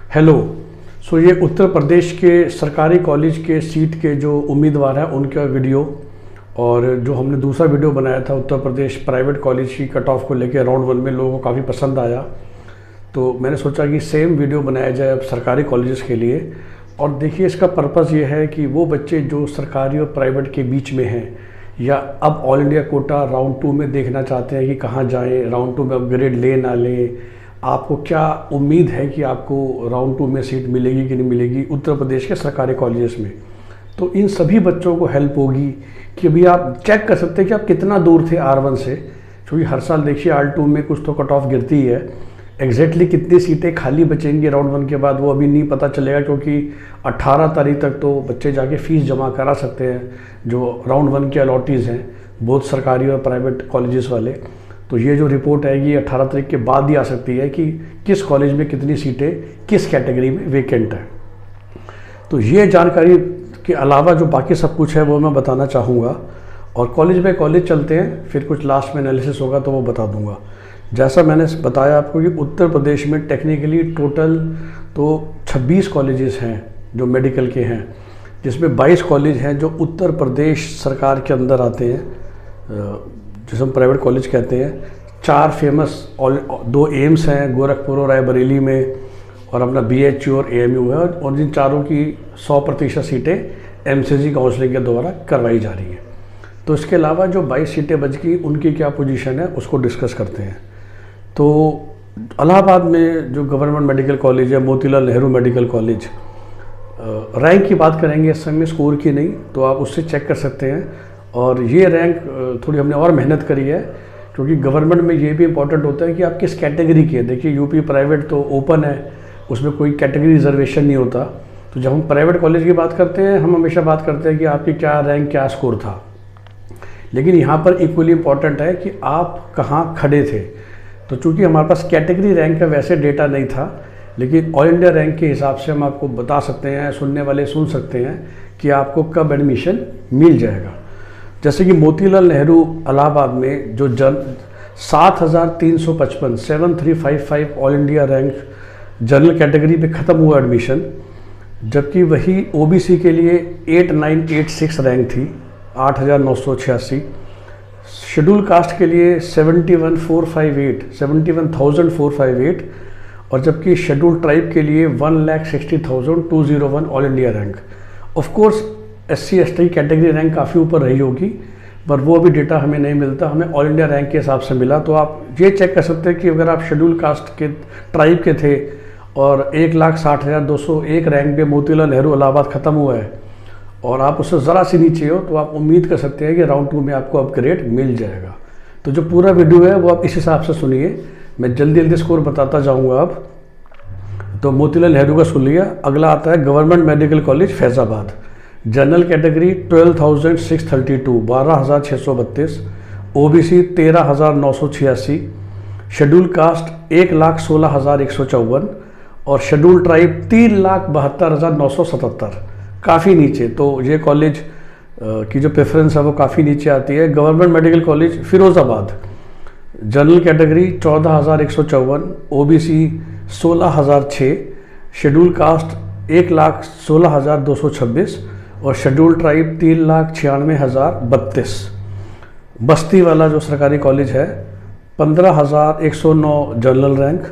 Hello. ये उत्तर प्रदेश के सरकारी कॉलेज के सीट के जो उम्मीदवार हैं उनका वीडियो, और जो हमने दूसरा वीडियो बनाया था उत्तर प्रदेश प्राइवेट कॉलेज की कट ऑफ को लेकर राउंड 1 में लोगों को काफ़ी पसंद आया, तो मैंने सोचा कि सेम वीडियो बनाया जाए अब सरकारी कॉलेजेस के लिए। और देखिए, इसका पर्पज़ ये है कि वो बच्चे जो सरकारी और प्राइवेट के बीच में हैं या अब ऑल इंडिया कोटा राउंड 2 में देखना चाहते हैं कि कहाँ जाएँ, राउंड 2 में अपग्रेड ले ना लें, आपको क्या उम्मीद है कि आपको राउंड 2 में सीट मिलेगी कि नहीं मिलेगी उत्तर प्रदेश के सरकारी कॉलेजेस में, तो इन सभी बच्चों को हेल्प होगी कि अभी आप चेक कर सकते हैं कि आप कितना दूर थे R1 से। क्योंकि हर साल देखिए R2 में कुछ तो कट ऑफ गिरती ही है, एग्जैक्टली कितनी सीटें खाली बचेंगी राउंड 1 के बाद वो अभी नहीं पता चलेगा, क्योंकि 18 तारीख तक तो बच्चे जाके फ़ीस जमा करा सकते हैं जो राउंड 1 के अलॉटीज़ हैं, बहुत सरकारी और प्राइवेट कॉलेजेस वाले। तो ये जो रिपोर्ट आएगी 18 तारीख के बाद ही आ सकती है कि किस कॉलेज में कितनी सीटें किस कैटेगरी में वेकेंट है। तो ये जानकारी के अलावा जो बाकी सब कुछ है वो मैं बताना चाहूँगा, और कॉलेज बाय कॉलेज चलते हैं, फिर कुछ लास्ट में एनालिसिस होगा तो वो बता दूँगा। जैसा मैंने बताया आपको कि उत्तर प्रदेश में टेक्निकली टोटल तो 26 कॉलेजेस हैं जो मेडिकल के हैं, जिसमें 22 कॉलेज हैं जो उत्तर प्रदेश सरकार के अंदर आते हैं, जिसे हम प्राइवेट कॉलेज कहते हैं। 4 फेमस और 2 एम्स हैं गोरखपुर और रायबरेली में, और अपना BHU और AMU है, और जिन चारों की 100% सीटें MCG काउंसलिंग के द्वारा करवाई जा रही हैं। तो इसके अलावा जो 22 सीटें बच गई उनकी क्या पोजीशन है उसको डिस्कस करते हैं। तो इलाहाबाद में जो गवर्नमेंट मेडिकल कॉलेज है, Motilal Nehru medical college, rank की बात करेंगे इस समय, स्कोर की नहीं, तो आप उससे चेक कर सकते हैं। और ये रैंक थोड़ी हमने और मेहनत करी है, क्योंकि गवर्नमेंट में ये भी इम्पोर्टेंट होता है कि आप किस कैटेगरी के हैं। देखिए यूपी प्राइवेट तो ओपन है, उसमें कोई कैटेगरी रिजर्वेशन नहीं होता। तो जब हम प्राइवेट कॉलेज की बात करते हैं हम हमेशा बात करते हैं कि आपकी क्या रैंक क्या स्कोर था, लेकिन यहाँ पर इक्वली इम्पॉर्टेंट है कि आप कहाँ खड़े थे। तो चूँकि हमारे पास कैटेगरी रैंक का वैसे डेटा नहीं था, लेकिन ऑल इंडिया रैंक के हिसाब से हम आपको बता सकते हैं, सुनने वाले सुन सकते हैं कि आपको कब एडमिशन मिल जाएगा। जैसे कि मोतीलाल नेहरू इलाहाबाद में जो 7355 7355 all India rank general category पे ख़त्म हुआ एडमिशन, जबकि वही OBC के लिए 8986 रैंक थी 8986, शेड्यूल कास्ट के लिए 71458 और जबकि शेड्यूल ट्राइब के लिए 1,60,201 all India rank. Of course SC ST category rank काफ़ी ऊपर रही होगी, पर वो अभी डेटा हमें नहीं मिलता, हमें ऑल इंडिया रैंक के हिसाब से मिला। तो आप ये चेक कर सकते हैं कि अगर आप शेड्यूल कास्ट के ट्राइब के थे और 1,60,201 रैंक पे मोतीलाल नेहरू इलाहाबाद ख़त्म हुआ है और आप उससे ज़रा सी नीचे हो, तो आप उम्मीद कर सकते हैं कि राउंड 2 में आपको अपग्रेड मिल जाएगा। तो जो पूरा वीडियो है वो आप इस हिसाब से सुनिए, मैं जल्दी जल्दी स्कोर बताता जाऊँगा। अब तो मोतीलाल नेहरू का सुन लिया। अगला आता है government medical college Faizabad, general category 12,632 12,632, OBC 13,986, schedule caste 1,16,154 और शेड्यूल ट्राइब 3,72,977, काफ़ी नीचे। तो ये कॉलेज की जो प्रेफरेंस है वो काफ़ी नीचे आती है। Government medical college Firozabad, general category 14,154, OBC 16,006, schedule caste 1,16,226 और शेड्यूल ट्राइब 3,96,032। बस्ती वाला जो सरकारी कॉलेज है 15,109 general rank,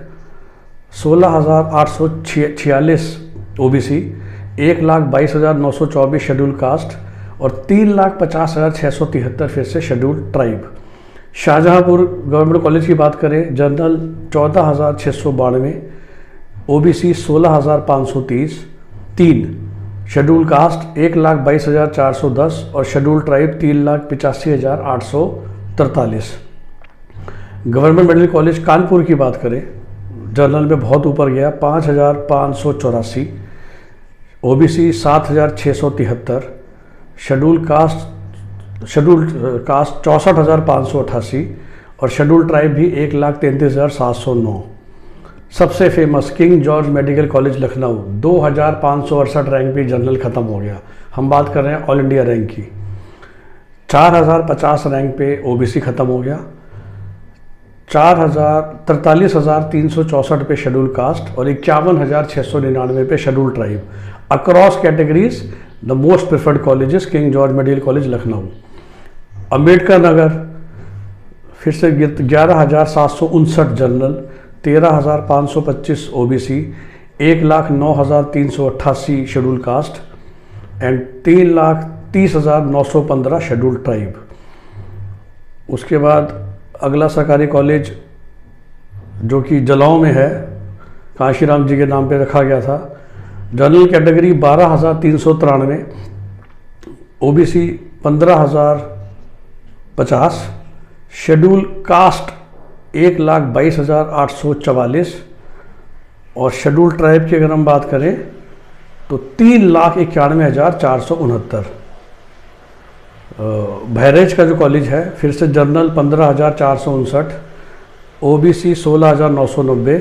16,846 OBC, 1,22,924 schedule caste और 3,50,673 फिर से schedule tribe. Shahjahanpur government college की बात करें, जनरल 14,692, OBC 16,530, शेड्यूल कास्ट 1,22,410 और schedule tribe 3,85,843। Government medical college Kanpur की बात करें, जनरल में बहुत ऊपर गया 5,584, OBC 7,673, शेड्यूल कास्ट 64,588 और शेड्यूल ट्राइब भी 1,33,709। सबसे famous king George medical college Lucknow 2,568 rank पे जनरल ख़त्म हो गया। हम बात कर रहे हैं ऑल इंडिया रैंक की। 4,050 रैंक पे OBC ख़त्म हो गया। 43,364 पे शेड्यूल कास्ट और 51,699 पे schedule tribe. Across categories the most preferred colleges King George medical college Lucknow. Ambedkar Nagar फिर से 11,759 general, 13,525 OBC, 1,09,388 schedule caste and 3,30,915 schedule tribe. उसके बाद अगला सरकारी कॉलेज जो कि जलाओं में है, काशीराम जी के नाम पे रखा गया था। General category 12,393, OBC 15,050, schedule caste 1,22,844 और शेड्यूल ट्राइब की अगर हम बात करें तो 3,91,469। बहरेज का जो कॉलेज है फिर से जनरल 15,459, ओबीसी 16,990,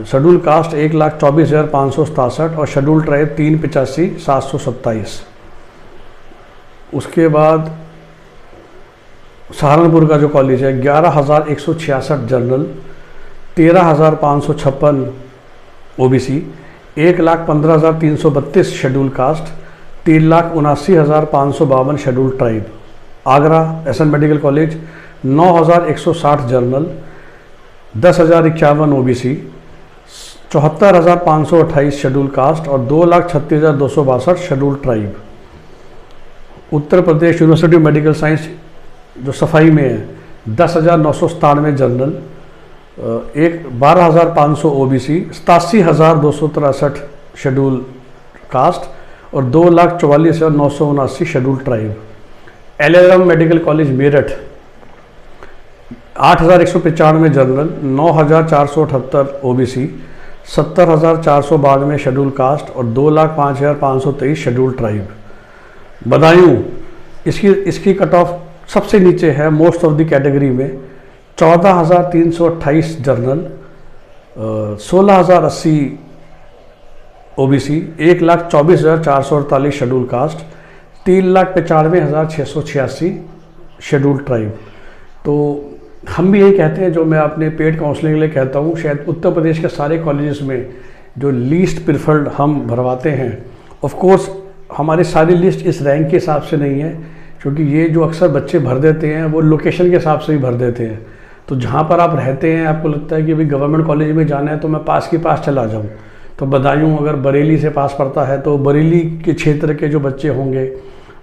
शेड्यूल कास्ट 1,24,567 और शेड्यूल ट्राइब 3,85,727। उसके बाद सहारनपुर का जो कॉलेज है 11,166 general, 13,556 OBC, 1,15,332 schedule caste, 3,79,552 schedule tribe. Agra SN medical college 9,160 general, 10,051 OBC, 74,528 schedule caste और 2,36,262 schedule tribe. Uttar Pradesh university of medical science जो सफाई में है 10,997 जनरल, 12,500 ओबीसी, 87,263 शेड्यूल कास्ट और 2,44,979 schedule tribe. LLM medical college Meerut 8,195 general, 9,478 OBC, 70,492 schedule caste और 2,05,523 schedule tribe. Badaun इसकी cut off सबसे नीचे है मोस्ट ऑफ द कैटेगरी में, 14,328 general, 16,080 OBC, 1,24,448 schedule caste, 3,95,686 schedule tribe. तो हम भी यही कहते हैं, जो मैं अपने पेड काउंसलिंग के लिए कहता हूँ, शायद उत्तर प्रदेश के सारे कॉलेजेस में जो लीस्ट प्रिफर्ड हम भरवाते हैं। ऑफ कोर्स हमारी सारी लिस्ट इस रैंक के हिसाब से नहीं है, क्योंकि ये जो अक्सर बच्चे भर देते हैं वो लोकेशन के हिसाब से ही भर देते हैं। तो जहाँ पर आप रहते हैं, आपको लगता है कि भाई गवर्नमेंट कॉलेज में जाना है तो मैं पास के पास चला जाऊँ, तो बदायूं अगर बरेली से पास पड़ता है तो बरेली के क्षेत्र के जो बच्चे होंगे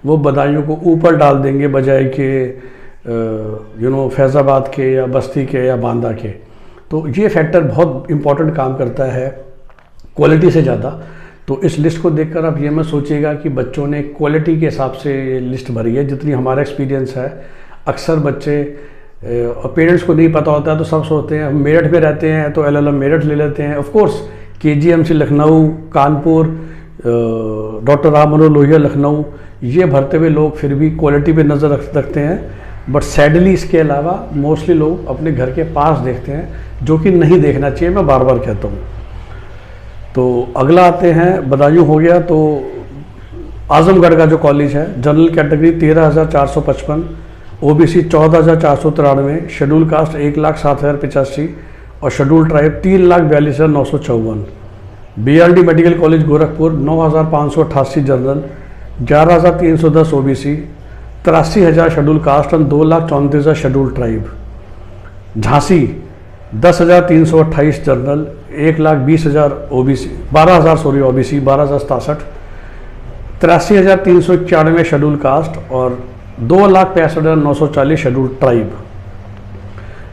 वो बदायूं को ऊपर डाल देंगे बजाय के फैज़ाबाद के या बस्ती के या बांदा के। तो ये फैक्टर बहुत इम्पॉर्टेंट काम करता है क्वालिटी से ज़्यादा। तो इस लिस्ट को देखकर आप ये मत सोचिएगा कि बच्चों ने क्वालिटी के हिसाब से ये लिस्ट भरी है। जितनी हमारा एक्सपीरियंस है, अक्सर बच्चे और पेरेंट्स को नहीं पता होता है तो सब सोचते हैं हम मेरठ में रहते हैं तो एलएलएम मेरठ ले लेते हैं। Of course KGMC Lucknow, Kanpur, doctor Ram Manohar Lohia Lucknow, ये भरते हुए लोग फिर भी क्वालिटी पे नज़र रखते हैं। बट सैडली इसके अलावा मोस्टली लोग अपने घर के पास देखते हैं, जो कि नहीं देखना चाहिए, मैं बार बार कहता हूँ। तो अगला आते हैं, बदायूं हो गया। तो आजमगढ़ का जो कॉलेज है, general category 13,455, OBC 14,493, schedule caste 1,07,085 और schedule tribe 3,42,954। BRD medical college Gorakhpur 9,588 general, 11,310 OBC, 83,000 schedule caste और 2,34,000 schedule tribe. Jhansi 10,328 general, 1,20,000 OBC, 12,000 OBC, 12,067, 83,391 schedule caste और 2,65,940 schedule tribe.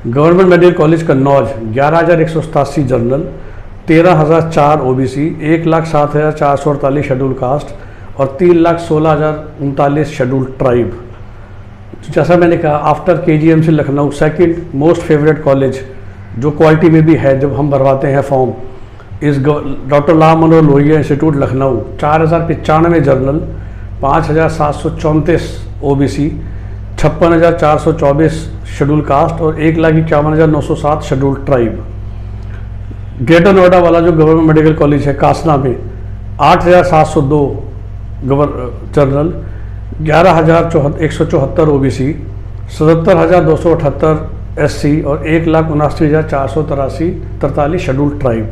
Government medical college Kannauj 11,187 general, 13,004 OBC, 1,07,448 schedule caste और 3,16,039 schedule tribe. जैसा मैंने कहा, after KGMC Lucknow second most favourite college जो quality में भी है जब हम भरवाते हैं फॉर्म, इस doctor Ram Manohar Lohia institute Lucknow. 4,095 general, 5,734 OBC, 56,424 schedule caste और 1,51,907 शेड्यूल ट्राइब। ग्रेटर नोएडा वाला जो गवर्नमेंट मेडिकल कॉलेज है कासना में 8,702 जनरल, 11,174 ओबीसी, 77,278 SC और 1,79,443 शेड्यूल ट्राइब।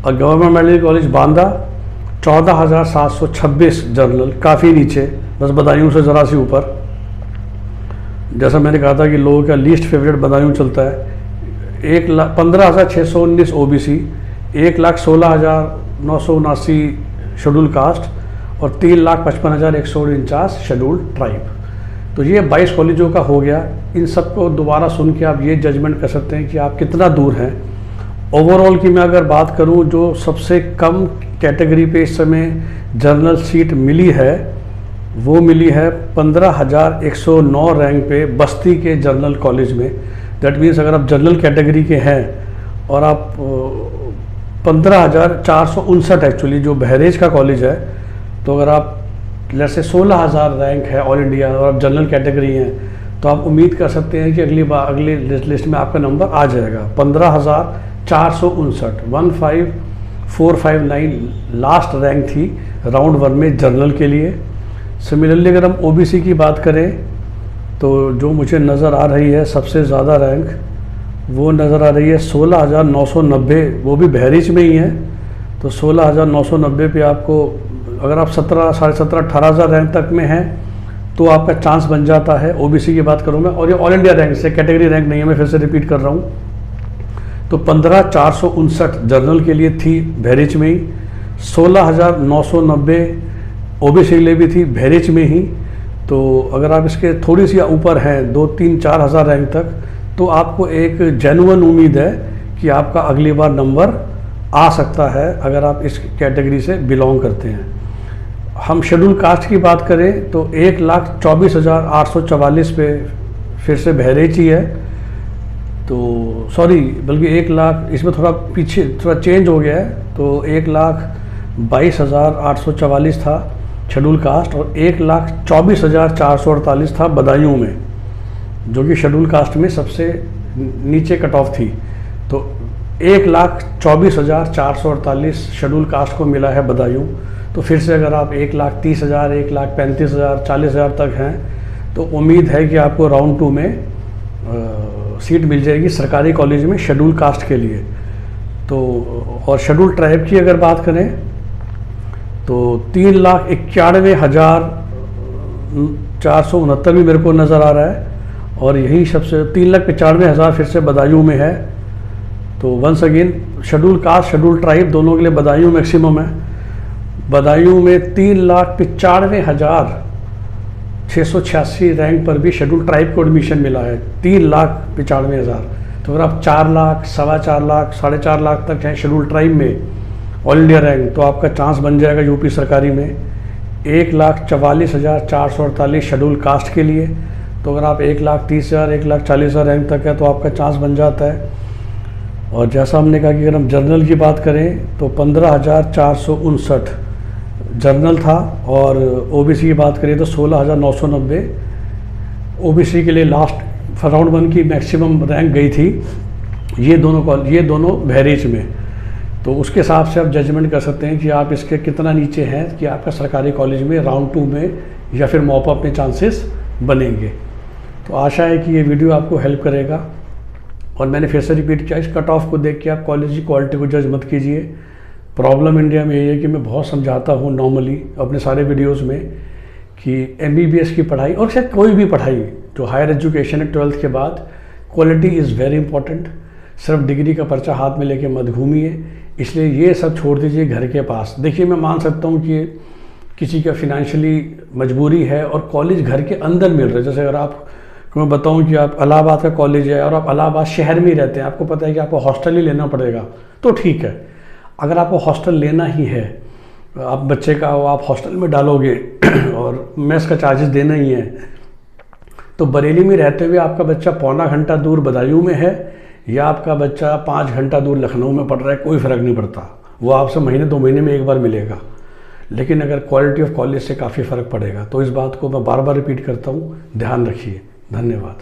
और government medical college Banda 14,726 general, काफ़ी नीचे, बस बदायूं से ज़रा सी ऊपर। जैसा मैंने कहा था कि लोगों का लीस्ट फेवरेट बदायूं चलता है। 15,619 OBC, 1,16,979 शेड्यूल कास्ट और 3,55,149 शेड्यूल ट्राइब। तो ये 22 कॉलेजों का हो गया। इन सबको दोबारा सुन के आप ये जजमेंट कर सकते हैं कि आप कितना दूर हैं। ओवरऑल की मैं अगर बात करूं, जो सबसे कम कैटेगरी पे इस समय जनरल सीट मिली है वो मिली है 15,109 रैंक पे बस्ती के जनरल कॉलेज में। दैट मीन्स अगर आप जनरल कैटेगरी के हैं और आप 15,459 एक्चुअली जो बहरेज का कॉलेज है, तो अगर आप जैसे 16,000 रैंक है ऑल इंडिया और आप जनरल कैटेगरी हैं, तो आप उम्मीद कर सकते हैं कि अगली लिस्ट में आपका नंबर आ जाएगा। 15,459 15459 लास्ट रैंक थी राउंड 1 में जनरल के लिए। सिमिलरली अगर हम OBC की बात करें तो जो मुझे नज़र आ रही है सबसे ज़्यादा रैंक वो नज़र आ रही है 16,990, वो भी बहरीच में ही है। तो 16,990 पे आपको अगर आप 17, 17,500, 18,000 रैंक तक में हैं तो आपका चांस बन जाता है। OBC की बात करूँ मैं, और ये ऑल इंडिया रैंक से कैटेगरी रैंक नहीं है, मैं फिर से रिपीट कर रहा हूँ। तो 15,459 जनरल के लिए थी बहरीच में ही, 16,990 OBC के लिए भी थी बहरीच में ही। तो अगर आप इसके थोड़ी सी ऊपर हैं 2, 3, 4 हज़ार रैंक तक, तो आपको एक जेन्युइन उम्मीद है कि आपका अगली बार नंबर आ सकता है अगर आप इस कैटेगरी से बिलोंग करते हैं। हम शेड्यूल कास्ट की बात करें तो 1,24,844 पे फिर से बहरीच ही है। तो सॉरी, बल्कि 1 लाख, इसमें थोड़ा पीछे थोड़ा चेंज हो गया है। तो 1,22,844 था शेड्यूल कास्ट और 1,24,448 था बदायूं में, जो कि शेड्यूल कास्ट में सबसे नीचे कट ऑफ थी। तो 1,24,448 शेड्यूल कास्ट को मिला है बदायूं। तो फिर से अगर आप 1,30,000, 1,35,000, 40,000 तक हैं तो उम्मीद है कि आपको राउंड 2 में सीट मिल जाएगी सरकारी कॉलेज में शेड्यूल कास्ट के लिए। तो और शेड्यूल ट्राइब की अगर बात करें तो 3,91,469 भी मेरे को नज़र आ रहा है, और यही सबसे 3,95,000 फिर से बदायूं में है। तो once again schedule caste schedule tribe दोनों के लिए बदायूं मैक्सिमम है। बदायूं में 3,95,686 रैंक पर भी शेड्यूल ट्राइब को एडमिशन मिला है, 3,95,000। तो अगर आप 4 लाख, 4.25 लाख, 4.5 लाख तक हैं शेड्यूल ट्राइब में ऑल इंडिया रैंक, तो आपका चांस बन जाएगा यूपी सरकारी में। 1,44,448 शेड्यूल कास्ट के लिए। तो अगर आप 1,30,000, 1,40,000 रैंक तक है तो आपका चांस बन जाता है। और जैसा हमने कहा कि अगर हम जनरल की बात करें तो 15,459 जनरल था, और OBC की बात करें तो 16,990 OBC के लिए लास्ट राउंड 1 की मैक्सिमम रैंक गई थी। ये दोनों बहरीच में। तो उसके हिसाब से आप जजमेंट कर सकते हैं कि आप इसके कितना नीचे हैं कि आपका सरकारी कॉलेज में राउंड 2 में या फिर मॉप अप में चांसेस बनेंगे। तो आशा है कि ये वीडियो आपको हेल्प करेगा। और मैंने फिर से रिपीट किया, इस कट ऑफ को देख के आप कॉलेज की क्वालिटी को जज मत कीजिए। प्रॉब्लम इंडिया में ये है कि मैं बहुत समझाता हूँ नॉर्मली अपने सारे वीडियोज़ में कि MBBS की पढ़ाई और शायद कोई भी पढ़ाई जो हायर एजुकेशन है 12th के बाद, क्वालिटी इज़ वेरी इंपॉर्टेंट। सिर्फ डिग्री का पर्चा हाथ में लेके मत घूमिए। इसलिए ये सब छोड़ दीजिए घर के पास। देखिए, मैं मान सकता हूँ कि किसी का फिनेंशियली मजबूरी है और कॉलेज घर के अंदर मिल रहा है। जैसे अगर आप मैं बताऊँ कि आप इलाहाबाद का कॉलेज है और आप इलाहाबाद शहर में ही रहते हैं, आपको पता है कि आपको हॉस्टल ही लेना पड़ेगा, तो ठीक है। अगर आपको हॉस्टल लेना ही है, आप बच्चे का आप हॉस्टल में डालोगे और मेस का चार्जेस देना ही है, तो बरेली में रहते हुए आपका बच्चा पौना घंटा दूर बदायूं में है या आपका बच्चा 5 घंटा दूर लखनऊ में पढ़ रहा है, कोई फ़र्क नहीं पड़ता। वो आपसे महीने 2 महीने में एक बार मिलेगा। लेकिन अगर क्वालिटी ऑफ कॉलेज से काफ़ी फ़र्क पड़ेगा। तो इस बात को मैं बार बार रिपीट करता हूँ, ध्यान रखिए। धन्यवाद।